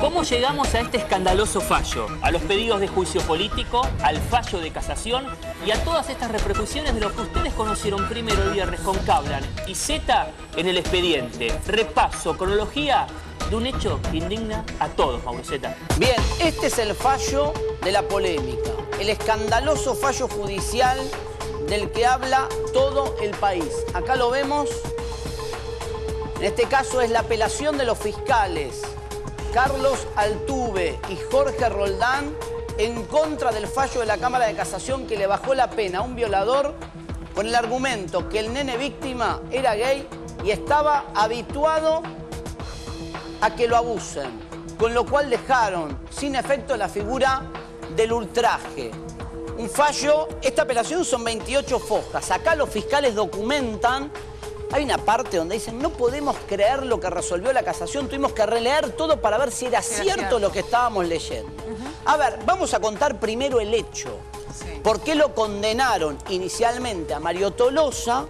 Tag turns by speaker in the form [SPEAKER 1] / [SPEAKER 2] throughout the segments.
[SPEAKER 1] ¿Cómo llegamos a este escandaloso fallo? A los pedidos de juicio político, al fallo de casación y a todas estas repercusiones de lo que ustedes conocieron primero el viernes con Kaplan y Zeta en el expediente. Repaso, cronología de un hecho que indigna a todos, Mauro Zeta.
[SPEAKER 2] Bien, este es el fallo de la polémica, el escandaloso fallo judicial del que habla todo el país. Acá lo vemos. En este caso es la apelación de los fiscales Carlos Altuve y Jorge Roldán en contra del fallo de la Cámara de Casación que le bajó la pena a un violador con el argumento que el nene víctima era gay y estaba habituado a que lo abusen, con lo cual dejaron sin efecto la figura del ultraje. Un fallo, esta apelación son 28 fojas. Acá los fiscales documentan. Hay una parte donde dicen, no podemos creer lo que resolvió la casación, tuvimos que releer todo para ver si era cierto lo que estábamos leyendo. A ver, vamos a contar primero el hecho. ¿Por qué lo condenaron inicialmente a Mario Tolosa?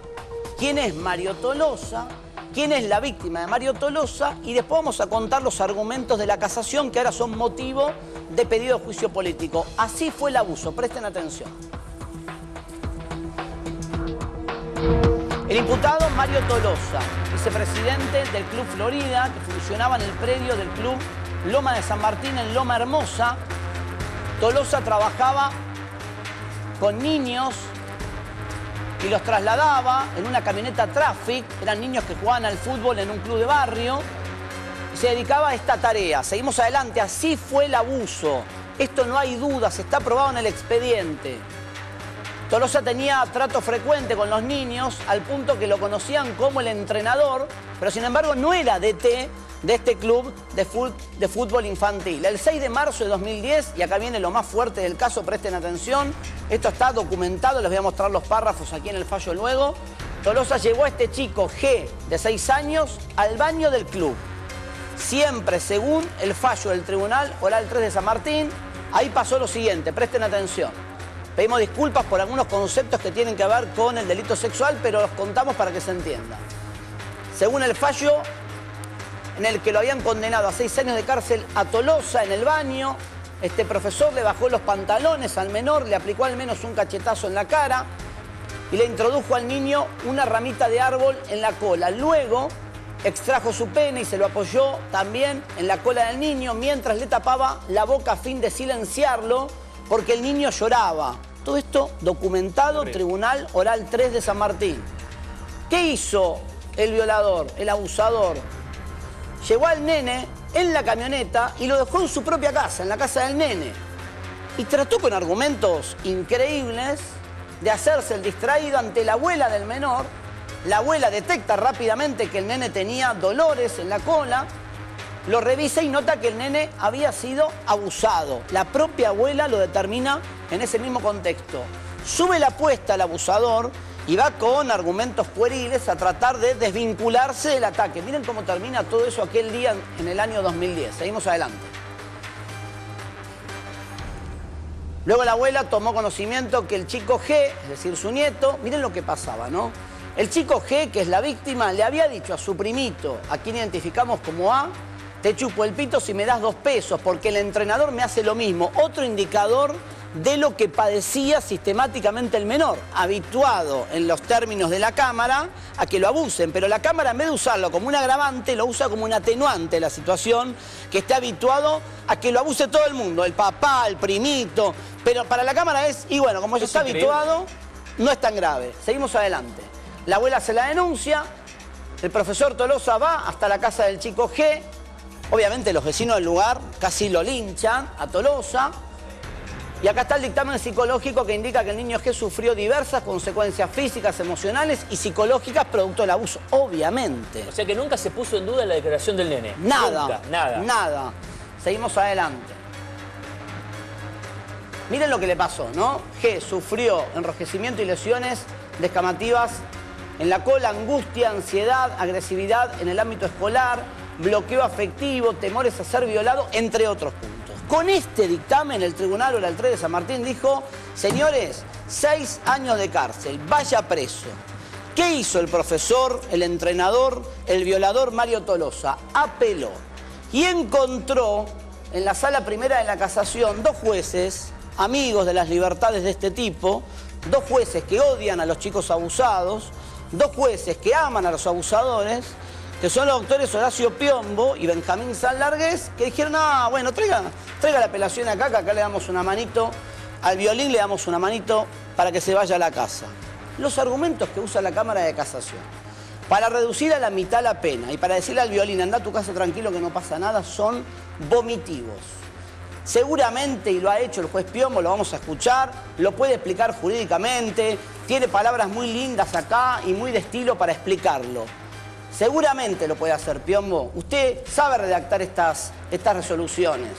[SPEAKER 2] ¿Quién es Mario Tolosa? ¿Quién es la víctima de Mario Tolosa? Y después vamos a contar los argumentos de la casación que ahora son motivo de pedido de juicio político. Así fue el abuso, presten atención. El imputado Mario Tolosa, vicepresidente del Club Florida, que funcionaba en el predio del Club Loma de San Martín en Loma Hermosa. Tolosa trabajaba con niños y los trasladaba en una camioneta Traffic. Eran niños que jugaban al fútbol en un club de barrio. Y se dedicaba a esta tarea. Seguimos adelante. Así fue el abuso. Esto no hay dudas, está probado en el expediente. Tolosa tenía trato frecuente con los niños al punto que lo conocían como el entrenador, pero sin embargo no era DT de este club de fútbol infantil. El 6 de marzo de 2010, y acá viene lo más fuerte del caso, presten atención, esto está documentado, les voy a mostrar los párrafos aquí en el fallo luego. Tolosa llevó a este chico G, de 6 años, al baño del club. Siempre según el fallo del Tribunal Oral 3 de San Martín, ahí pasó lo siguiente, presten atención. Pedimos disculpas por algunos conceptos que tienen que ver con el delito sexual, pero los contamos para que se entienda. Según el fallo en el que lo habían condenado a 6 años de cárcel a Tolosa en el baño, este profesor le bajó los pantalones al menor, le aplicó al menos un cachetazo en la cara y le introdujo al niño una ramita de árbol en la cola. Luego extrajo su pene y se lo apoyó también en la cola del niño mientras le tapaba la boca a fin de silenciarlo porque el niño lloraba. Todo esto documentado, Tribunal Oral 3 de San Martín. ¿Qué hizo el violador, el abusador? Llevó al nene en la camioneta y lo dejó en su propia casa, en la casa del nene. Y trató con argumentos increíbles de hacerse el distraído ante la abuela del menor. La abuela detecta rápidamente que el nene tenía dolores en la cola, lo revisa y nota que el nene había sido abusado. La propia abuela lo determina en ese mismo contexto. Sube la apuesta al abusador y va con argumentos pueriles a tratar de desvincularse del ataque. Miren cómo termina todo eso aquel día en el año 2010. Seguimos adelante. Luego la abuela tomó conocimiento que el chico G, es decir, su nieto, miren lo que pasaba, ¿no? El chico G, que es la víctima, le había dicho a su primito, a quien identificamos como A, te chupo el pito si me das 2 pesos, porque el entrenador me hace lo mismo. Otro indicador de lo que padecía sistemáticamente el menor, habituado en los términos de la Cámara a que lo abusen, pero la Cámara en vez de usarlo como un agravante, lo usa como un atenuante de la situación, que esté habituado a que lo abuse todo el mundo, el papá, el primito, pero para la Cámara es, y bueno, como ya está habituado, no es tan grave. Seguimos adelante. La abuela se la denuncia, el profesor Tolosa va hasta la casa del chico G. Obviamente los vecinos del lugar casi lo linchan a Tolosa. Y acá está el dictamen psicológico que indica que el niño G sufrió diversas consecuencias físicas, emocionales y psicológicas producto del abuso, obviamente.
[SPEAKER 1] O sea que nunca se puso en duda la declaración del nene.
[SPEAKER 2] Nada,
[SPEAKER 1] nunca, nada.
[SPEAKER 2] Nada. Seguimos adelante. Miren lo que le pasó, ¿no? G sufrió enrojecimiento y lesiones descamativas en la cola, angustia, ansiedad, agresividad en el ámbito escolar, bloqueo afectivo, temores a ser violado, entre otros puntos. Con este dictamen, el Tribunal Oral 3 de San Martín dijo, señores, 6 años de cárcel, vaya preso. ¿Qué hizo el profesor, el entrenador, el violador Mario Tolosa? Apeló y encontró en la sala primera de la casación, dos jueces, amigos de las libertades de este tipo, dos jueces que odian a los chicos abusados, dos jueces que aman a los abusadores, que son los doctores Horacio Piombo y Benjamín Sanlargués, que dijeron, no, bueno, traiga la apelación acá, que acá le damos una manito, al Violín le damos una manito para que se vaya a la casa. Los argumentos que usa la Cámara de Casación para reducir a la mitad la pena y para decirle al Violín, anda a tu casa tranquilo que no pasa nada, son vomitivos. Seguramente, y lo ha hecho el juez Piombo, lo vamos a escuchar, lo puede explicar jurídicamente, tiene palabras muy lindas acá y muy de estilo para explicarlo. Seguramente lo puede hacer Piombo. Usted sabe redactar estas resoluciones.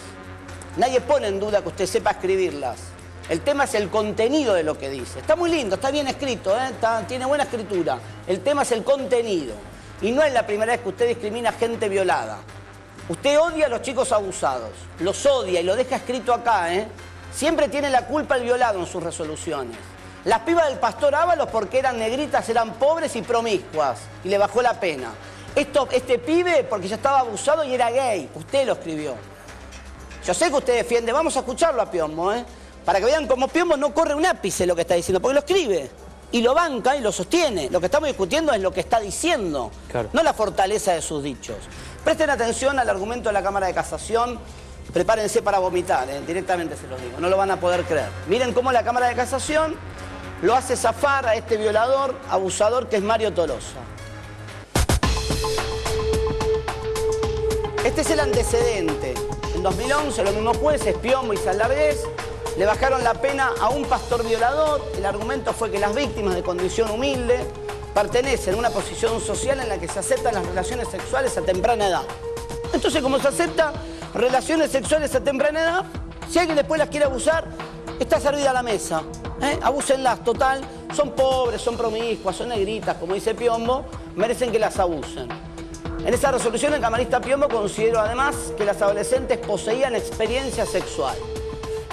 [SPEAKER 2] Nadie pone en duda que usted sepa escribirlas. El tema es el contenido de lo que dice. Está muy lindo, está bien escrito, tiene buena escritura. El tema es el contenido. Y no es la primera vez que usted discrimina a gente violada. Usted odia a los chicos abusados, los odia y lo deja escrito acá, Siempre tiene la culpa el violado en sus resoluciones. Las pibas del Pastor Ábalos, porque eran negritas, eran pobres y promiscuas, y le bajó la pena. Este pibe, porque ya estaba abusado y era gay, usted lo escribió. Yo sé que usted defiende, vamos a escucharlo a Piombo, para que vean cómo Piombo no corre un ápice lo que está diciendo, porque lo escribe. Y lo banca y lo sostiene. Lo que estamos discutiendo es lo que está diciendo, claro, no la fortaleza de sus dichos. Presten atención al argumento de la Cámara de Casación. Prepárense para vomitar, directamente se los digo. No lo van a poder creer. Miren cómo la Cámara de Casación lo hace zafar a este violador, abusador, que es Mario Tolosa. Este es el antecedente. En 2011, los mismos jueces, Piombo y Sanlargués, le bajaron la pena a un pastor violador. El argumento fue que las víctimas de condición humilde pertenecen a una posición social en la que se aceptan las relaciones sexuales a temprana edad. Entonces, como se acepta relaciones sexuales a temprana edad, si alguien después las quiere abusar, está servida a la mesa. Abúsenlas, total. Son pobres, son promiscuas, son negritas, como dice Piombo, merecen que las abusen. En esa resolución, el camarista Piombo consideró además que las adolescentes poseían experiencia sexual.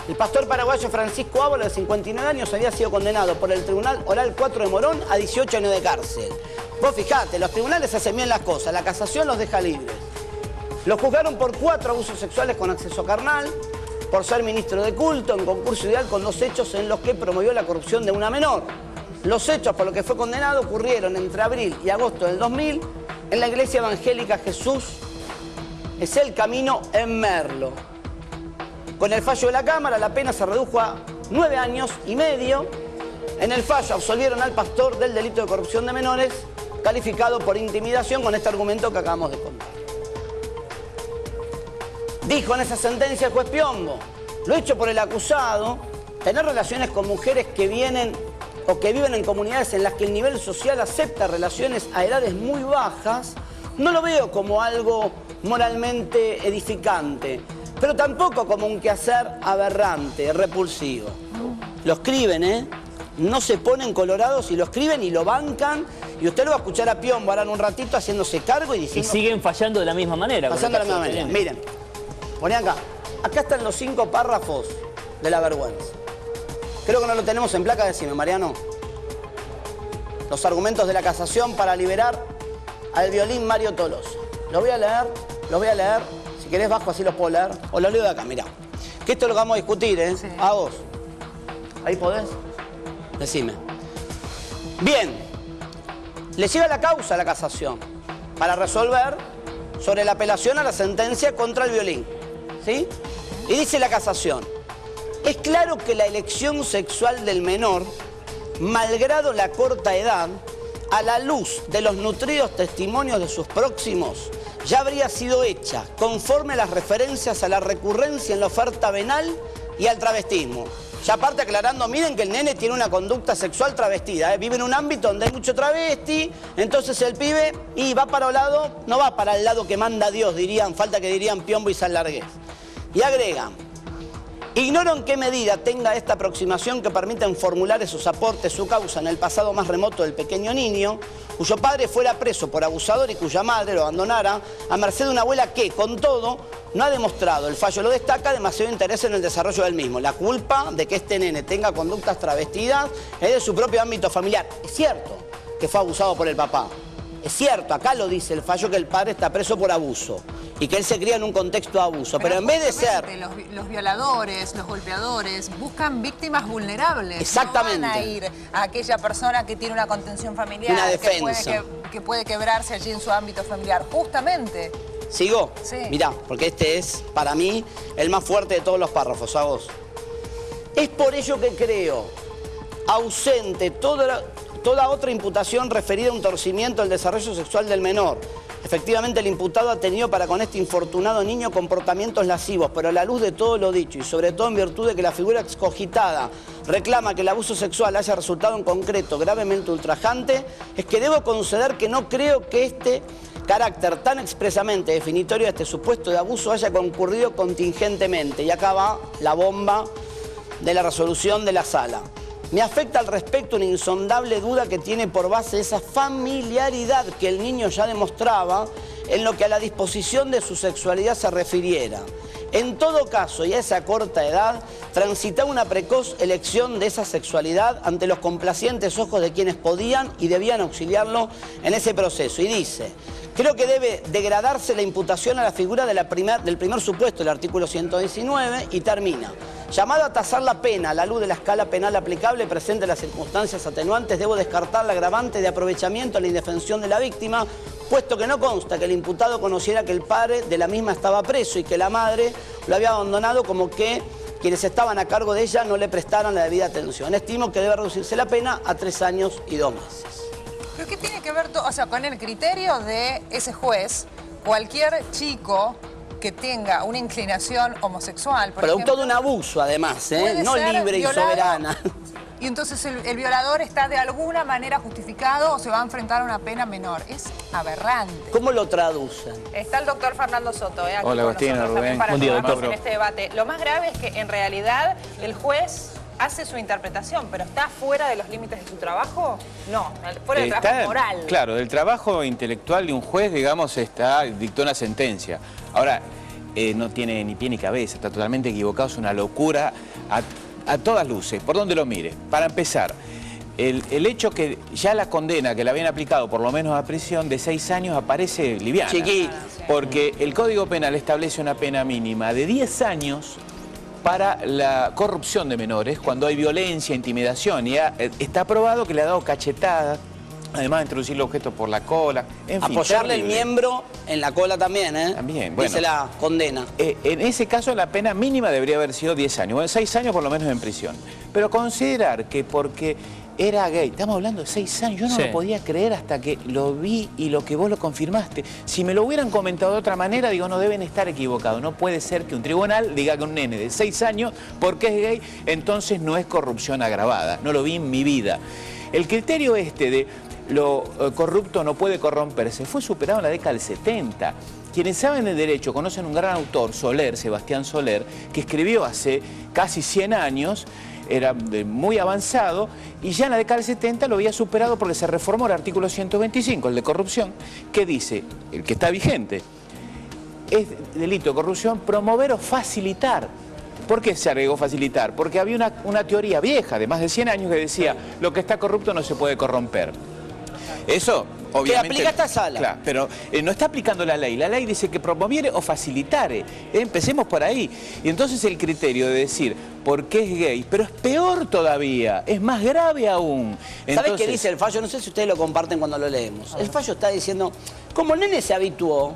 [SPEAKER 2] El pastor paraguayo Francisco Ábalos, de 59 años, había sido condenado por el Tribunal Oral 4 de Morón a 18 años de cárcel. Vos fijate, los tribunales hacen bien las cosas, la casación los deja libres. Los juzgaron por 4 abusos sexuales con acceso carnal, por ser ministro de culto, en concurso ideal con 2 hechos en los que promovió la corrupción de una menor. Los hechos por los que fue condenado ocurrieron entre abril y agosto del 2000 en la iglesia evangélica Jesús es el Camino en Merlo. Con el fallo de la Cámara, la pena se redujo a 9 años y medio. En el fallo absolvieron al pastor del delito de corrupción de menores, calificado por intimidación con este argumento que acabamos de contar. Dijo en esa sentencia el juez Piombo, lo hecho por el acusado, tener relaciones con mujeres que vienen o que viven en comunidades en las que el nivel social acepta relaciones a edades muy bajas, no lo veo como algo moralmente edificante, pero tampoco como un quehacer aberrante, repulsivo. Lo escriben, no se ponen colorados y lo escriben y lo bancan, y usted lo va a escuchar a Piombo ahora en un ratito haciéndose cargo y diciendo...
[SPEAKER 1] Y siguen fallando de la misma manera.
[SPEAKER 2] Fallando de la misma manera. Miren, poné acá. Acá están los 5 párrafos de la vergüenza. Creo que no lo tenemos en placa, decime, Mariano. Los argumentos de la casación para liberar al Violín Mario Tolosa. Los voy a leer. Si querés bajo, así los puedo leer. O los leo de acá, mirá. Que esto es lo que vamos a discutir, Sí. A vos. ¿Ahí podés? Decime. Bien. Le llega la causa a la casación para resolver sobre la apelación a la sentencia contra el Violín. ¿Sí? Y dice la casación. Es claro que la elección sexual del menor, malgrado la corta edad, a la luz de los nutridos testimonios de sus próximos, ya habría sido hecha conforme a las referencias a la recurrencia en la oferta venal y al travestismo. Ya aparte aclarando, miren que el nene tiene una conducta sexual travestida, vive en un ámbito donde hay mucho travesti, entonces el pibe va para un lado, no va para el lado que manda Dios, falta que dirían Piombo y Sanlargués. Y agregan, ignoro en qué medida tenga esta aproximación que permiten formular esos aportes su causa en el pasado más remoto del pequeño niño, cuyo padre fuera preso por abusador y cuya madre lo abandonara a merced de una abuela que, con todo, no ha demostrado, el fallo lo destaca, demasiado interés en el desarrollo del mismo. La culpa de que este nene tenga conductas travestidas es de su propio ámbito familiar. Es cierto que fue abusado por el papá. Es cierto, acá lo dice el fallo, que el padre está preso por abuso. y que él se cría en un contexto de abuso. Pero en vez de ser...
[SPEAKER 3] Los violadores, los golpeadores, buscan víctimas vulnerables.
[SPEAKER 2] Exactamente.
[SPEAKER 3] No van a ir a aquella persona que tiene una contención familiar,
[SPEAKER 2] una defensa.
[SPEAKER 3] que puede quebrarse allí en su ámbito familiar. Justamente.
[SPEAKER 2] ¿Sigo?
[SPEAKER 3] Sí.
[SPEAKER 2] Mirá, porque este es, para mí, el más fuerte de todos los párrafos, a vos. Es por ello que creo ausente toda otra imputación referida a un torcimiento del desarrollo sexual del menor. Efectivamente, el imputado ha tenido para con este infortunado niño comportamientos lascivos, pero a la luz de todo lo dicho y sobre todo en virtud de que la figura excogitada reclama que el abuso sexual haya resultado en concreto gravemente ultrajante, es que debo conceder que no creo que este carácter tan expresamente definitorio de este supuesto de abuso haya concurrido contingentemente. Y acá va la bomba de la resolución de la sala. Me afecta al respecto una insondable duda que tiene por base esa familiaridad que el niño ya demostraba en lo que a la disposición de su sexualidad se refiriera. En todo caso, y a esa corta edad, transitaba una precoz elección de esa sexualidad ante los complacientes ojos de quienes podían y debían auxiliarlo en ese proceso. Y dice, creo que debe degradarse la imputación a la figura de del primer supuesto del artículo 119 y termina. Llamado a tasar la pena a la luz de la escala penal aplicable presente las circunstancias atenuantes, debo descartar la agravante de aprovechamiento a la indefensión de la víctima, puesto que no consta que el imputado conociera que el padre de la misma estaba preso y que la madre lo había abandonado, como que quienes estaban a cargo de ella no le prestaron la debida atención. Estimo que debe reducirse la pena a 3 años y 2 meses.
[SPEAKER 3] ¿Pero qué tiene que ver, o sea, con el criterio de ese juez? Cualquier chico que tenga una inclinación homosexual, por
[SPEAKER 2] producto
[SPEAKER 3] ejemplo,
[SPEAKER 2] de un abuso, además, no
[SPEAKER 3] ser
[SPEAKER 2] libre
[SPEAKER 3] violado,
[SPEAKER 2] y soberana.
[SPEAKER 3] Y entonces el violador está de alguna manera justificado o se va a enfrentar a una pena menor. Es aberrante.
[SPEAKER 2] ¿Cómo lo traducen?
[SPEAKER 4] Está el doctor Fernando Soto, aquí
[SPEAKER 5] Hola,
[SPEAKER 4] con
[SPEAKER 5] Agustina,
[SPEAKER 4] nosotros también
[SPEAKER 5] Rubén.
[SPEAKER 4] para
[SPEAKER 1] Buen día,
[SPEAKER 4] ayudarnos
[SPEAKER 1] doctor.
[SPEAKER 4] en este debate. Lo más grave es que en realidad el juez hace su interpretación, pero ¿está fuera de los límites de su trabajo? No, fuera del trabajo moral.
[SPEAKER 5] Claro, del trabajo intelectual de un juez, digamos, dictó una sentencia. Ahora, no tiene ni pie ni cabeza, está totalmente equivocado, es una locura a todas luces, por donde lo mire. Para empezar, el hecho que ya la condena que le habían aplicado, por lo menos a prisión, de 6 años aparece liviana.
[SPEAKER 2] Chiquita.
[SPEAKER 5] Porque el Código Penal establece una pena mínima de 10 años para la corrupción de menores, cuando hay violencia, intimidación, y está probado que le ha dado cachetadas, además de introducirle objetos por la cola, en fin,
[SPEAKER 2] apoyarle el
[SPEAKER 5] terrible.
[SPEAKER 2] miembro en la cola también,
[SPEAKER 5] También, bueno.
[SPEAKER 2] Dice la condena.
[SPEAKER 5] En ese caso la pena mínima debería haber sido 10 años, bueno, 6 años por lo menos en prisión. Pero considerar que porque era gay, estamos hablando de 6 años, yo no lo podía creer hasta que lo vi y lo que vos lo confirmaste. Si me lo hubieran comentado de otra manera, digo, no deben estar equivocados. No puede ser que un tribunal diga que un nene de 6 años, porque es gay, entonces no es corrupción agravada. No lo vi en mi vida. El criterio de lo corrupto no puede corromperse fue superado en la década del 70. Quienes saben de derecho conocen un gran autor, Soler, Sebastián Soler, que escribió hace casi 100 años, era muy avanzado, y ya en la década del 70 lo había superado porque se reformó el artículo 125, el de corrupción, que dice, el que está vigente, es delito de corrupción promover o facilitar. ¿Por qué se agregó facilitar? Porque había una teoría vieja de más de 100 años que decía, lo que está corrupto no se puede corromper. Eso, obviamente...
[SPEAKER 2] Que aplica esta sala.
[SPEAKER 5] Claro, pero no está aplicando la ley. La ley dice que promoviere o facilitare. Empecemos por ahí. Y entonces el criterio de decir, ¿por qué es gay? Pero es peor todavía, es más grave aún.
[SPEAKER 2] ¿Sabes qué dice el fallo? No sé si ustedes lo comparten cuando lo leemos. El fallo está diciendo, como el nene se habituó,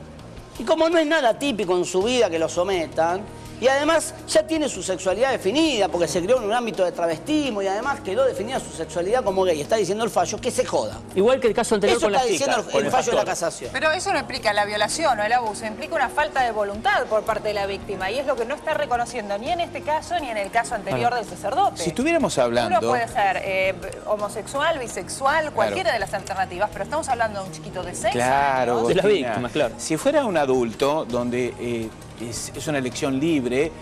[SPEAKER 2] y como no es nada típico en su vida que lo sometan, y además ya tiene su sexualidad definida, porque se creó en un ámbito de travestismo y además quedó definida su sexualidad como gay. Está diciendo el fallo que se joda.
[SPEAKER 1] Igual que el caso anterior
[SPEAKER 2] Eso
[SPEAKER 1] con
[SPEAKER 2] está
[SPEAKER 1] las
[SPEAKER 2] diciendo
[SPEAKER 1] chicas.
[SPEAKER 2] el fallo de la casación.
[SPEAKER 4] Pero eso no implica la violación o el abuso, implica una falta de voluntad por parte de la víctima, y es lo que no está reconociendo ni en este caso ni en el caso anterior del sacerdote.
[SPEAKER 5] Si estuviéramos hablando...
[SPEAKER 4] Uno puede ser homosexual, bisexual, cualquiera de las alternativas, pero estamos hablando de un chiquito de 6 años.
[SPEAKER 1] De las víctimas, claro.
[SPEAKER 5] Si fuera un adulto donde es una elección libre,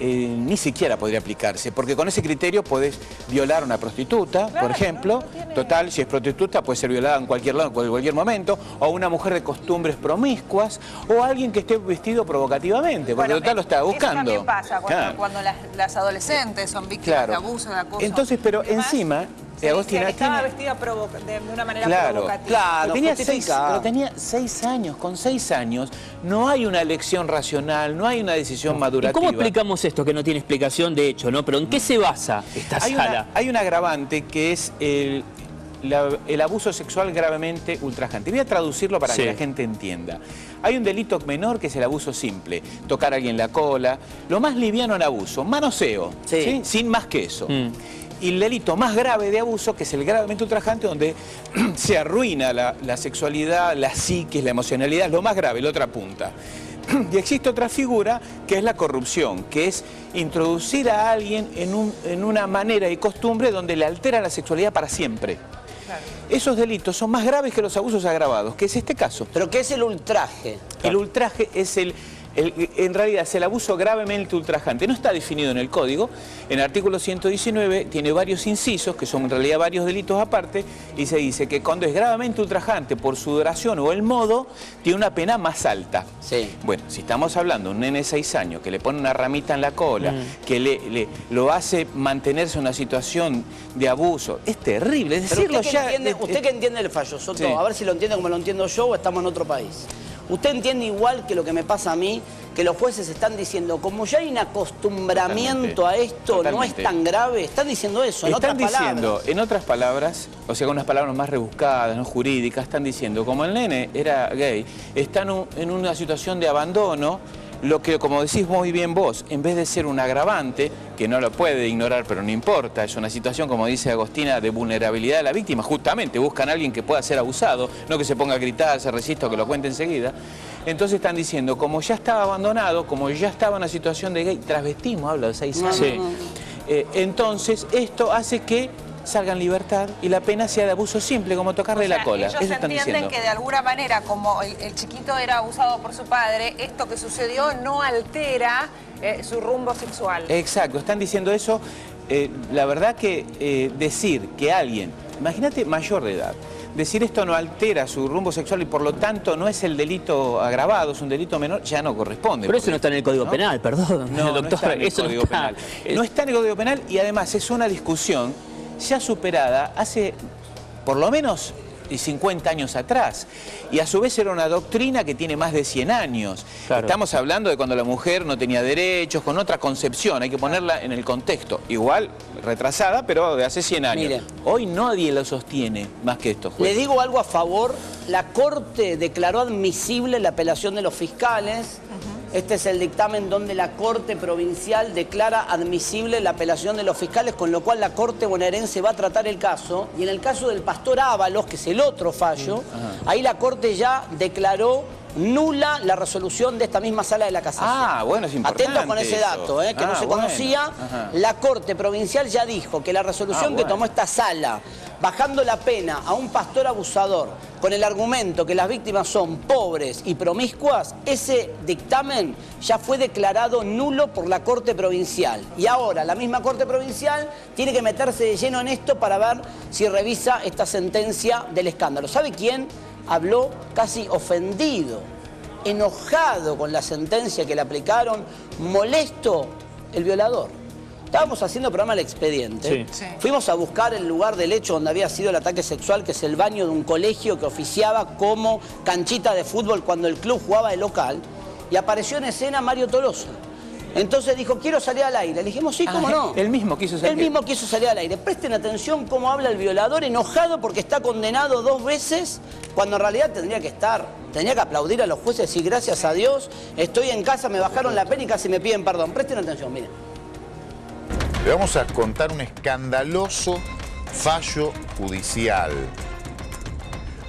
[SPEAKER 5] ni siquiera podría aplicarse, porque con ese criterio podés violar a una prostituta,
[SPEAKER 4] Claro,
[SPEAKER 5] por ejemplo,
[SPEAKER 4] no tiene...
[SPEAKER 5] total, si es prostituta puede ser violada en cualquier lado, en cualquier momento, o una mujer de costumbres promiscuas, o alguien que esté vestido provocativamente, porque total lo está buscando.
[SPEAKER 4] Eso también pasa
[SPEAKER 5] Claro.
[SPEAKER 4] cuando las adolescentes son víctimas de abuso, de acoso.
[SPEAKER 5] Entonces, pero
[SPEAKER 4] y demás.
[SPEAKER 5] encima Agostina,
[SPEAKER 4] estaba vestida de una manera provocativa.
[SPEAKER 2] Claro,
[SPEAKER 5] tenía 6 años. Con 6 años no hay una elección racional, no hay una decisión madurativa.
[SPEAKER 1] ¿Y cómo explicamos esto que no tiene explicación de hecho, ¿no? Pero ¿en qué se basa esta sala?
[SPEAKER 5] Hay un agravante que es el abuso sexual gravemente ultrajante. Voy a traducirlo para que la gente entienda. Hay un delito menor que es el abuso simple. Tocar a alguien la cola. Lo más liviano en abuso, manoseo, ¿sí? Sin más que eso. Y el delito más grave de abuso, que es el gravemente ultrajante, donde se arruina la sexualidad, la psiquis, la emocionalidad, es lo más grave, la otra punta. Y existe otra figura que es la corrupción, que es introducir a alguien en una manera y costumbre donde le altera la sexualidad para siempre. Claro. Esos delitos son más graves que los abusos agravados, que es este caso.
[SPEAKER 2] ¿Pero qué es el ultraje?
[SPEAKER 5] El ultraje es en realidad es el abuso gravemente ultrajante. No está definido en el código. En el artículo 119 tiene varios incisos, que son en realidad varios delitos aparte, y se dice que cuando es gravemente ultrajante por su duración o el modo, tiene una pena más alta.
[SPEAKER 2] Sí.
[SPEAKER 5] Bueno, si estamos hablando de un nene de 6 años que le pone una ramita en la cola, que lo hace mantenerse en una situación de abuso, es terrible. Es decirlo ya...
[SPEAKER 2] ¿Usted que entiende el fallo, Soto? A ver si lo entiende como lo entiendo yo o estamos en otro país. ¿Usted entiende igual que lo que me pasa a mí, que los jueces están diciendo, como ya hay un acostumbramiento a esto, no es tan grave? Están diciendo eso, en otras palabras.
[SPEAKER 5] En otras palabras, o sea, con unas palabras más rebuscadas, no jurídicas, están diciendo, como el nene era gay, están en una situación de abandono, lo que, como decís muy bien vos, en vez de ser un agravante, que no lo puede ignorar, pero no importa, es una situación, como dice Agostina, de vulnerabilidad de la víctima. Justamente buscan a alguien que pueda ser abusado, no que se ponga a gritar, se resista o que lo cuente enseguida. Entonces están diciendo, como ya estaba abandonado, como ya estaba en una situación de gay, transvestismo, habla de 6 años. Entonces esto hace que salga en libertad y la pena sea de abuso simple, como tocarle la cola.
[SPEAKER 4] Ellos entienden que de alguna manera, como el chiquito era abusado por su padre, esto que sucedió no altera su rumbo sexual.
[SPEAKER 5] Exacto, están diciendo eso. La verdad que decir que alguien, imagínate mayor de edad, decir esto no altera su rumbo sexual y por lo tanto no es el delito agravado, es un delito menor, ya no corresponde.
[SPEAKER 1] Pero eso no está en el Código Penal, perdón.
[SPEAKER 5] No,
[SPEAKER 1] doctor,
[SPEAKER 5] no está en el Código Penal. No está en el Código Penal y además es una discusión ya superada hace por lo menos 50 años atrás. Y a su vez era una doctrina que tiene más de 100 años. Claro. Estamos hablando de cuando la mujer no tenía derechos, con otra concepción, hay que ponerla en el contexto. Igual, retrasada, pero de hace 100 años.
[SPEAKER 2] Mire,
[SPEAKER 5] hoy nadie lo sostiene más que esto.
[SPEAKER 2] Le digo algo a favor. La Corte declaró admisible la apelación de los fiscales. Este es el dictamen donde la Corte Provincial declara admisible la apelación de los fiscales, con lo cual la Corte bonaerense va a tratar el caso. Y en el caso del pastor Ábalos, que es el otro fallo, ahí la Corte ya declaró nula la resolución de esta misma sala de la casación.
[SPEAKER 5] Ah, bueno, es importante.
[SPEAKER 2] Atentos con ese dato, que no se conocía. La Corte Provincial ya dijo que la resolución que tomó esta sala, bajando la pena a un pastor abusador, con el argumento que las víctimas son pobres y promiscuas, ese dictamen ya fue declarado nulo por la Corte Provincial. Y ahora la misma Corte Provincial tiene que meterse de lleno en esto para ver si revisa esta sentencia del escándalo. ¿Sabe quién habló casi ofendido, enojado con la sentencia que le aplicaron, molesto? El violador. Estábamos haciendo programa El Expediente. Sí. Fuimos a buscar el lugar del hecho donde había sido el ataque sexual, que es el baño de un colegio que oficiaba como canchita de fútbol cuando el club jugaba de local, y apareció en escena Mario Tolosa. Entonces dijo, quiero salir al aire. Le dijimos, sí, ¿cómo no?
[SPEAKER 5] Él mismo quiso salir.
[SPEAKER 2] Él mismo quiso salir al aire. Presten atención cómo habla el violador, enojado porque está condenado 2 veces, cuando en realidad tendría que aplaudir a los jueces y decir, gracias a Dios, estoy en casa, me bajaron la pena y casi me piden perdón. Presten atención, miren.
[SPEAKER 6] Le vamos a contar un escandaloso fallo judicial.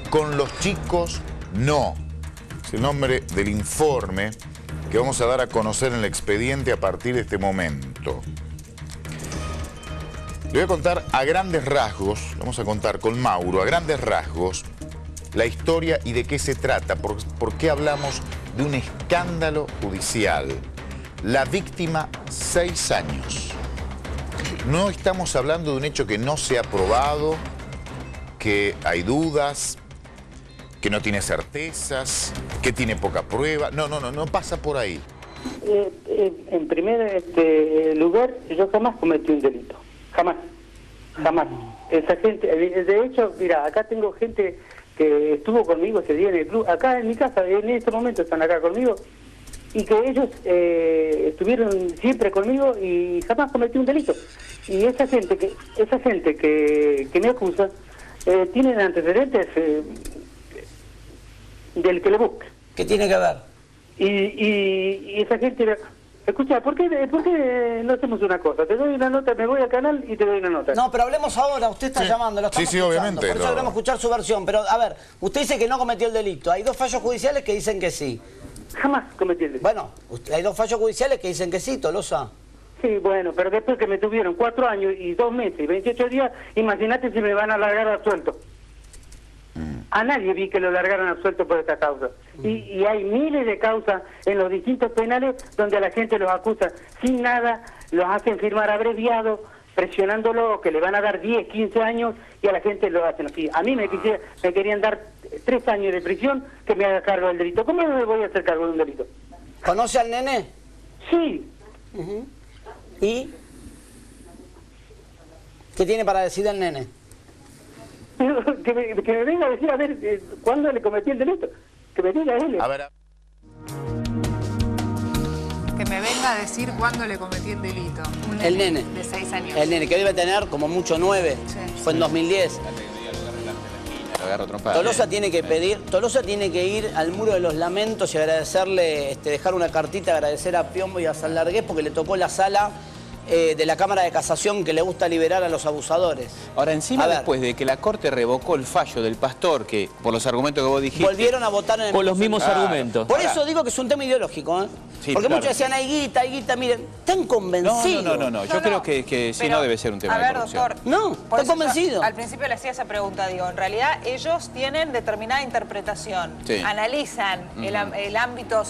[SPEAKER 6] Con los chicos, no. Es el nombre del informe que vamos a dar a conocer en el expediente a partir de este momento. Le voy a contar a grandes rasgos, vamos a contar con Mauro, a grandes rasgos, la historia y de qué se trata, por qué hablamos de un escándalo judicial. La víctima, 6 años. No estamos hablando de un hecho que no se ha probado, que hay dudas, que no tiene certezas, que tiene poca prueba. No pasa por ahí.
[SPEAKER 7] En primer lugar, yo jamás cometí un delito. Jamás. Jamás. Esa gente, de hecho, mira, acá tengo gente que estuvo conmigo ese día en el club, acá en mi casa, en este momento están acá conmigo, y que ellos estuvieron siempre conmigo y jamás cometí un delito. Y esa gente que me acusa tienen antecedentes del que le busca.
[SPEAKER 2] ¿Qué tiene que ver?
[SPEAKER 7] Y esa gente... Escucha, ¿por qué no hacemos una cosa? Te doy una nota, me voy al canal y te doy una nota.
[SPEAKER 2] No, pero hablemos ahora. Usted está llamando, lo estamos escuchando.
[SPEAKER 6] Obviamente.
[SPEAKER 2] Por eso queremos escuchar su versión. Pero, a ver, usted dice que no cometió el delito. Hay 2 fallos judiciales que dicen que sí.
[SPEAKER 7] Jamás cometí el delito.
[SPEAKER 2] Bueno, hay 2 fallos judiciales que dicen que sí, Tolosa.
[SPEAKER 7] Sí, bueno, pero después que me tuvieron 4 años y 2 meses y 28 días, imagínate si me van a largar absuelto. A nadie vi que lo largaran absuelto por esta causa. Y hay miles de causas en los distintos penales donde a la gente los acusa sin nada, los hacen firmar abreviados, presionándolo, que le van a dar 10, 15 años y a la gente lo hacen así. A mí me querían dar 3 años de prisión que me haga cargo del delito. ¿Cómo me voy a hacer cargo de un delito?
[SPEAKER 2] ¿Conoce al nene?
[SPEAKER 7] Sí.
[SPEAKER 2] ¿Y? ¿Qué tiene para decir el nene?
[SPEAKER 7] Que me venga a decir, a ver, ¿cuándo le cometí el delito? Que me diga él.
[SPEAKER 6] A ver.
[SPEAKER 3] Que me venga a decir cuándo le cometí el delito.
[SPEAKER 2] El nene.
[SPEAKER 3] De 6 años.
[SPEAKER 2] El nene, que debe tener como mucho 9.
[SPEAKER 3] Sí.
[SPEAKER 2] Fue en 2010. Tolosa tiene que pedir, Tolosa tiene que ir al Muro de los Lamentos y agradecerle, dejar una cartita, agradecer a Piombo y a San Largués porque le tocó la sala de la Cámara de Casación que le gusta liberar a los abusadores.
[SPEAKER 5] Ahora, encima después de que la Corte revocó el fallo del pastor, que por los argumentos que vos dijiste...
[SPEAKER 2] Volvieron a votar en el...
[SPEAKER 1] Con los mismos argumentos.
[SPEAKER 2] Por eso digo que es un tema ideológico, ¿eh?
[SPEAKER 5] Sí,
[SPEAKER 2] porque
[SPEAKER 5] claro.
[SPEAKER 2] muchos decían, hay guita, miren, están convencidos.
[SPEAKER 5] No, yo creo que sí, no debe ser un tema de corrupción.
[SPEAKER 4] A ver, doctor.
[SPEAKER 2] No,
[SPEAKER 4] por
[SPEAKER 2] está
[SPEAKER 4] eso
[SPEAKER 2] convencido.
[SPEAKER 4] Al principio le hacía esa pregunta, digo, en realidad ellos tienen determinada interpretación,
[SPEAKER 5] Sí.
[SPEAKER 4] analizan el ámbito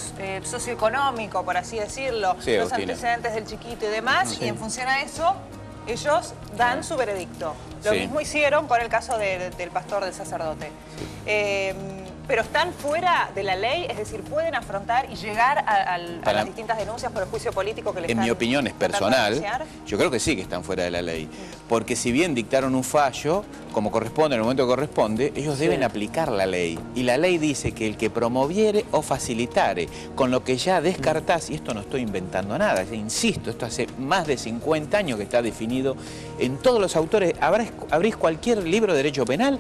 [SPEAKER 4] socioeconómico, por así decirlo,
[SPEAKER 5] Sí,
[SPEAKER 4] los
[SPEAKER 5] Agustina.
[SPEAKER 4] antecedentes del chiquito y demás, y en función a eso, ellos dan su veredicto. Lo
[SPEAKER 5] Sí.
[SPEAKER 4] mismo hicieron con el caso del pastor, del sacerdote. Pero están fuera de la ley, es decir, pueden afrontar y llegar a las distintas denuncias por el juicio político que le están...
[SPEAKER 5] En mi opinión es personal, yo creo que sí que están fuera de la ley. Porque si bien dictaron un fallo, como corresponde, en el momento que corresponde, ellos deben aplicar la ley. Y la ley dice que el que promoviere o facilitare, con lo que ya descartás, y esto no estoy inventando nada, insisto, esto hace más de 50 años que está definido en todos los autores. Abrís cualquier libro de derecho penal,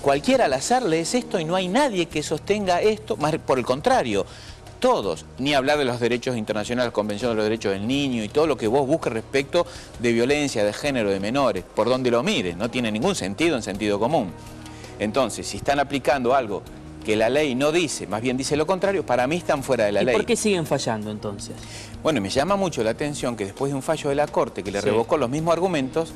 [SPEAKER 5] cualquiera al azar lees esto y no hay nadie que sostenga esto, más por el contrario, todos, ni hablar de los derechos internacionales, Convención de los Derechos del Niño y todo lo que vos busques respecto de violencia, de género, de menores, por donde lo mires, no tiene ningún sentido en sentido común. Entonces, si están aplicando algo que la ley no dice, más bien dice lo contrario, para mí están fuera de la ley.
[SPEAKER 1] ¿Y por qué siguen fallando entonces?
[SPEAKER 5] Bueno, me llama mucho la atención que después de un fallo de la Corte que le revocó los mismos argumentos,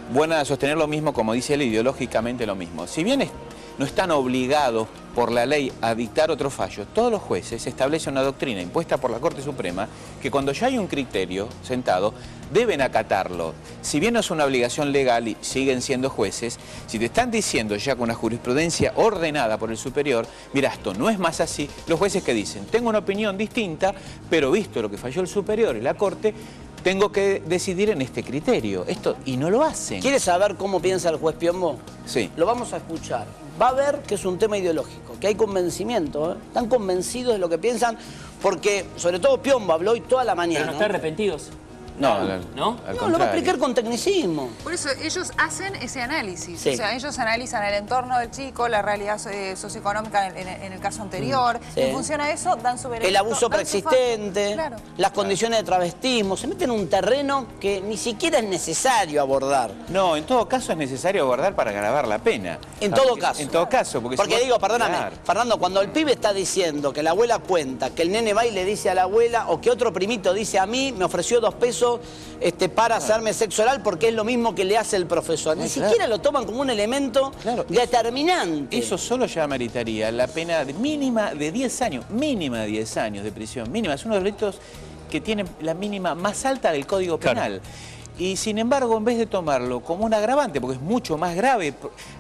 [SPEAKER 5] van a sostener lo mismo, como dice él, ideológicamente lo mismo. Si bien no están obligados por la ley a dictar otro fallo, todos los jueces establecen una doctrina impuesta por la Corte Suprema que cuando ya hay un criterio sentado, deben acatarlo. Si bien no es una obligación legal y siguen siendo jueces, si te están diciendo ya con una jurisprudencia ordenada por el superior, mira, esto no es más así, los jueces que dicen, tengo una opinión distinta, pero visto lo que falló el superior y la Corte, tengo que decidir en este criterio. Y no lo hacen.
[SPEAKER 2] ¿Quiere saber cómo piensa el juez Piombo?
[SPEAKER 5] Sí.
[SPEAKER 2] Lo vamos a escuchar. Va a ver que es un tema ideológico, que hay convencimiento, ¿eh? Están convencidos de lo que piensan, porque sobre todo Piombo habló hoy toda la mañana.
[SPEAKER 1] ¿Pero no están arrepentidos?
[SPEAKER 5] No,
[SPEAKER 1] ¿no?
[SPEAKER 5] al
[SPEAKER 2] No, lo va a
[SPEAKER 5] contrario.
[SPEAKER 2] explicar con tecnicismo.
[SPEAKER 3] Por eso ellos hacen ese análisis.
[SPEAKER 2] Sí.
[SPEAKER 3] O sea, ellos analizan el entorno del chico, la realidad socioeconómica en el caso anterior.
[SPEAKER 2] Sí.
[SPEAKER 3] Y en función a eso dan su veredicto.
[SPEAKER 2] El abuso
[SPEAKER 3] dan su
[SPEAKER 2] preexistente,
[SPEAKER 3] fallo. Claro.
[SPEAKER 2] las condiciones de travestismo, se meten en un terreno que ni siquiera es necesario abordar.
[SPEAKER 5] No, en todo caso es necesario abordar para agravar la pena.
[SPEAKER 2] En todo caso.
[SPEAKER 5] En todo caso. Porque si
[SPEAKER 2] digo, perdóname,
[SPEAKER 5] Claro.
[SPEAKER 2] Fernando, cuando el pibe está diciendo que la abuela cuenta, que el nene va y le dice a la abuela, o que otro primito dice a mí, me ofreció 2 pesos para hacerme sexo oral porque es lo mismo que le hace el profesor. Ni siquiera lo toman como un elemento determinante.
[SPEAKER 5] Eso solo ya meritaría la pena mínima de 10 años, mínima de 10 años de prisión, mínima. Es uno de los delitos que tiene la mínima más alta del Código Penal. Y sin embargo, en vez de tomarlo como un agravante, porque es mucho más grave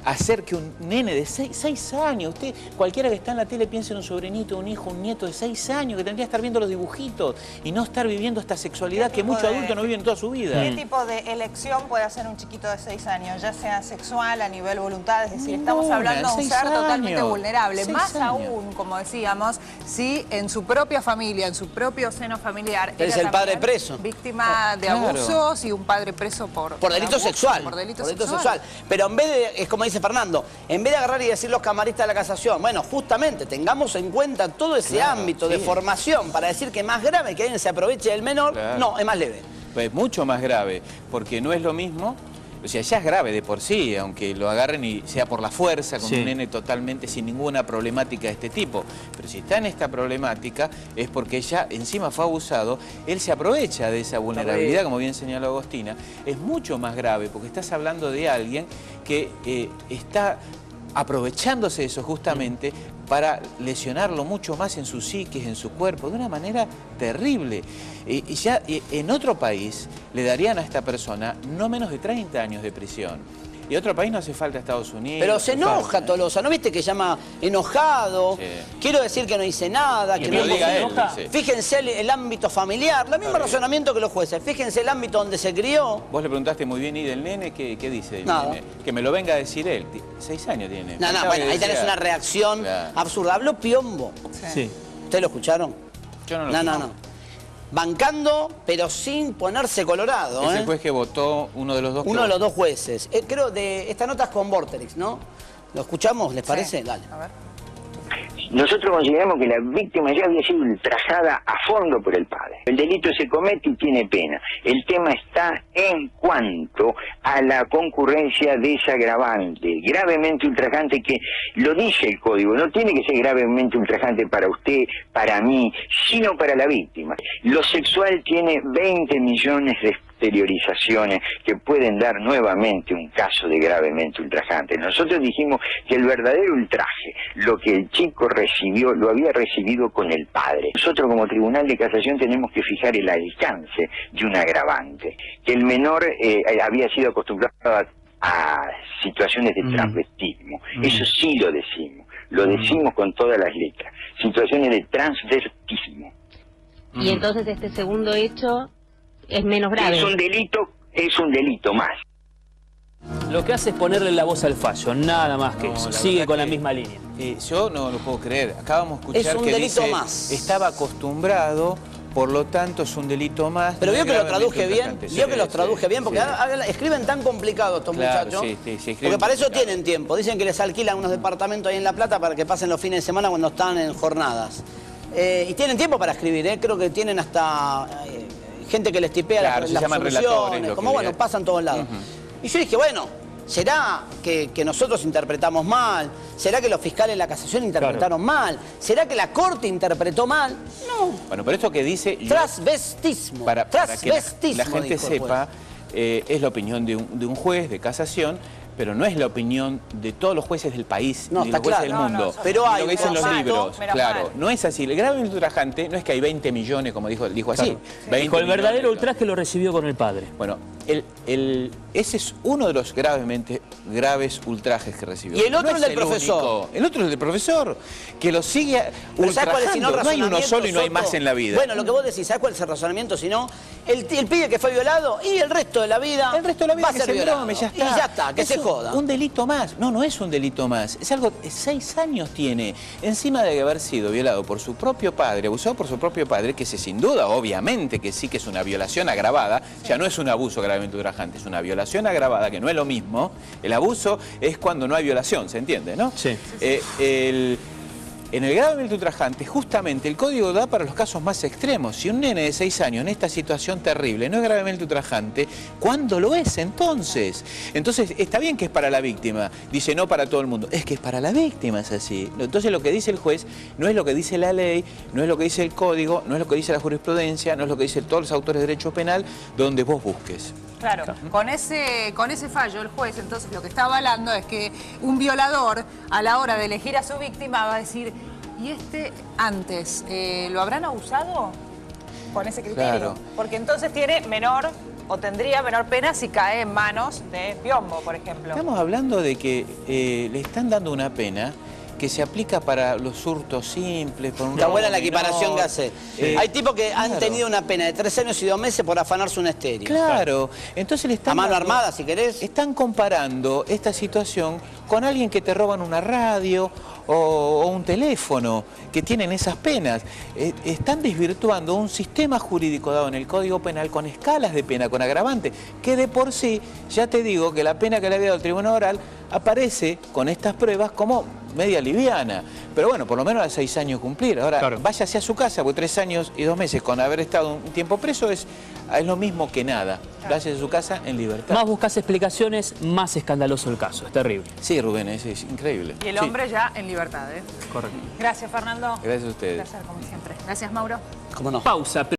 [SPEAKER 5] hacer que un nene de 6 años, usted, cualquiera que está en la tele piensa en un sobrinito, un hijo, un nieto de 6 años que tendría que estar viendo los dibujitos y no estar viviendo esta sexualidad que muchos adultos no viven toda su vida.
[SPEAKER 4] ¿Qué tipo de elección puede hacer un chiquito de 6 años? Ya sea sexual, a nivel voluntad, es decir, estamos hablando de un ser totalmente vulnerable. Más aún, como decíamos, si en su propia familia, en su propio seno familiar,
[SPEAKER 2] es el padre preso.
[SPEAKER 3] Víctima de abusos y un padre preso por
[SPEAKER 2] delito sexual.
[SPEAKER 3] Por delito
[SPEAKER 2] sexual. Pero en vez de, es como dice Fernando, en vez de agarrar y decir los camaristas de la casación, bueno, justamente tengamos en cuenta todo ese ámbito de formación para decir que es más grave que alguien se aproveche del menor, no, es más leve.
[SPEAKER 5] Pues mucho más grave, porque no es lo mismo. O sea, ya es grave de por sí, aunque lo agarren y sea por la fuerza, con un nene totalmente sin ninguna problemática de este tipo. Pero si está en esta problemática es porque ya encima fue abusado, él se aprovecha de esa vulnerabilidad, como bien señaló Agostina. Es mucho más grave porque estás hablando de alguien que está aprovechándose de eso justamente para lesionarlo mucho más en su psiquis, en su cuerpo, de una manera terrible. Y ya en otro país le darían a esta persona no menos de 30 años de prisión. Y otro país no hace falta Estados Unidos.
[SPEAKER 2] Pero se enoja Tolosa, ¿no viste que llama enojado? Quiero decir que no hice nada, que no
[SPEAKER 5] diga él.
[SPEAKER 2] Fíjense el ámbito familiar, el mismo razonamiento que los jueces. Fíjense el ámbito donde se crió.
[SPEAKER 5] Vos le preguntaste muy bien, ¿y del nene qué dice el
[SPEAKER 2] nada.
[SPEAKER 5] nene? Que me lo venga a decir él. 6 años tiene.
[SPEAKER 2] No, bueno, ahí tenés una reacción absurda. Habló Piombo.
[SPEAKER 1] Sí.
[SPEAKER 2] ¿Ustedes lo escucharon?
[SPEAKER 5] Yo no lo escuché.
[SPEAKER 2] No. Bancando, pero sin ponerse colorado.
[SPEAKER 5] Es el juez que votó uno de los dos.
[SPEAKER 2] Uno de los dos jueces. Creo de esta nota es con Vorterix, ¿no? ¿Lo escuchamos? ¿Les parece? Dale.
[SPEAKER 3] A ver.
[SPEAKER 8] Nosotros consideramos que la víctima ya había sido ultrajada a fondo por el padre. El delito se comete y tiene pena. El tema está en cuanto a la concurrencia de ese agravante, gravemente ultrajante, que lo dice el código, no tiene que ser gravemente ultrajante para usted, para mí, sino para la víctima. Lo sexual tiene 20 millones de exteriorizaciones que pueden dar nuevamente un caso de gravemente ultrajante. Nosotros dijimos que el verdadero ultraje, lo que el chico recibió, lo había recibido con el padre. Nosotros como Tribunal de Casación tenemos que fijar el alcance de un agravante, que el menor había sido acostumbrado a situaciones de transvestismo. Eso sí lo decimos con todas las letras, situaciones de transvestismo.
[SPEAKER 9] Y entonces este segundo hecho es menos grave.
[SPEAKER 8] Es un delito más.
[SPEAKER 1] Lo que hace es ponerle la voz al fallo, nada más que eso. Sigue con la misma línea.
[SPEAKER 5] Yo no lo puedo creer. Acabamos de escuchar
[SPEAKER 2] es un
[SPEAKER 5] que
[SPEAKER 2] delito
[SPEAKER 5] dice,
[SPEAKER 2] más.
[SPEAKER 5] Estaba acostumbrado, por lo tanto es un delito más.
[SPEAKER 2] Pero vio que lo traduje bien, porque escriben tan complicado estos muchachos. Porque para eso tienen tiempo. Dicen que les alquilan unos departamentos ahí en La Plata para que pasen los fines de semana cuando están en jornadas. Y tienen tiempo para escribir, creo que tienen hasta gente que les tipea las soluciones, como bueno, pasan todos lados. Y yo dije, bueno, ¿será que nosotros interpretamos mal? ¿Será que los fiscales de la casación interpretaron mal? ¿Será que la corte interpretó mal? No.
[SPEAKER 5] Bueno, pero esto que dice...
[SPEAKER 2] Transvestismo.
[SPEAKER 5] Para que la gente sepa, es la opinión de un juez de casación, pero no es la opinión de todos los jueces del país, ni los jueces del mundo.
[SPEAKER 2] Pero hay
[SPEAKER 5] lo que dicen los libros. Claro, no es así. El gravemente ultrajante no es que hay 20 millones, como dijo así.
[SPEAKER 1] Dijo, el verdadero ultraje lo recibió con el padre.
[SPEAKER 5] Bueno, ese es uno de los graves ultrajes que recibió.
[SPEAKER 2] Y el otro es del profesor.
[SPEAKER 5] El otro es del profesor, que lo sigue ultrajando. No hay uno solo y no hay más en la vida.
[SPEAKER 2] Bueno, lo que vos decís, ¿sabes cuál es el razonamiento? Si no, el pibe que fue violado y el resto de la vida va a ser violado.
[SPEAKER 5] Y ya
[SPEAKER 2] está, que se joda.
[SPEAKER 5] Un delito más. No es un delito más. Es algo, 6 años tiene. Encima de haber sido violado por su propio padre, abusado por su propio padre, que sin duda, obviamente, que sí que es una violación agravada, ya no es un abuso gravemente ultrajante, es una violación agravada, que no es lo mismo. El abuso es cuando no hay violación, ¿se entiende, no?
[SPEAKER 1] Sí.
[SPEAKER 5] En el gravemente ultrajante, justamente, el código da para los casos más extremos. Si un nene de 6 años en esta situación terrible no es gravemente ultrajante, ¿cuándo lo es entonces? Entonces, está bien que es para la víctima. Dice, no para todo el mundo. Es que es para la víctima, es así. Entonces, lo que dice el juez no es lo que dice la ley, no es lo que dice el código, no es lo que dice la jurisprudencia, no es lo que dicen todos los autores de derecho penal, donde vos busques.
[SPEAKER 3] Claro, con ese fallo el juez entonces lo que está avalando es que un violador a la hora de elegir a su víctima va a decir, ¿y antes lo habrán abusado? Con ese criterio.
[SPEAKER 5] Claro.
[SPEAKER 4] Porque entonces tiene menor o tendría menor pena si cae en manos de Piombo, por ejemplo.
[SPEAKER 5] Estamos hablando de que le están dando una pena que se aplica para los hurtos simples. Por un
[SPEAKER 2] Está buena la
[SPEAKER 5] menor.
[SPEAKER 2] equiparación que hace. Hay tipos que han tenido una pena de 3 años y 2 meses por afanarse un estéreo.
[SPEAKER 5] Claro, entonces le están
[SPEAKER 2] A mano
[SPEAKER 5] dando-
[SPEAKER 2] armada, si querés.
[SPEAKER 5] Están comparando esta situación con alguien que te roban una radio o un teléfono, que tienen esas penas. Están desvirtuando un sistema jurídico dado en el Código Penal con escalas de pena, con agravante, que de por sí, ya te digo que la pena que le había dado el Tribunal Oral aparece con estas pruebas como media liviana. Pero bueno, por lo menos a 6 años cumplir. Ahora,
[SPEAKER 1] Claro.
[SPEAKER 5] váyase a su casa, porque 3 años y 2 meses con haber estado un tiempo preso es lo mismo que nada. Váyase a su casa en libertad.
[SPEAKER 1] Más buscas explicaciones, más escandaloso el caso. Es terrible.
[SPEAKER 5] Sí, Rubén, es increíble.
[SPEAKER 4] Y el hombre ya en libertad, ¿eh?
[SPEAKER 1] Correcto.
[SPEAKER 4] Gracias, Fernando.
[SPEAKER 5] Gracias a ustedes.
[SPEAKER 4] Un placer, como siempre. Gracias, Mauro.
[SPEAKER 2] ¿Cómo no?
[SPEAKER 1] Pausa.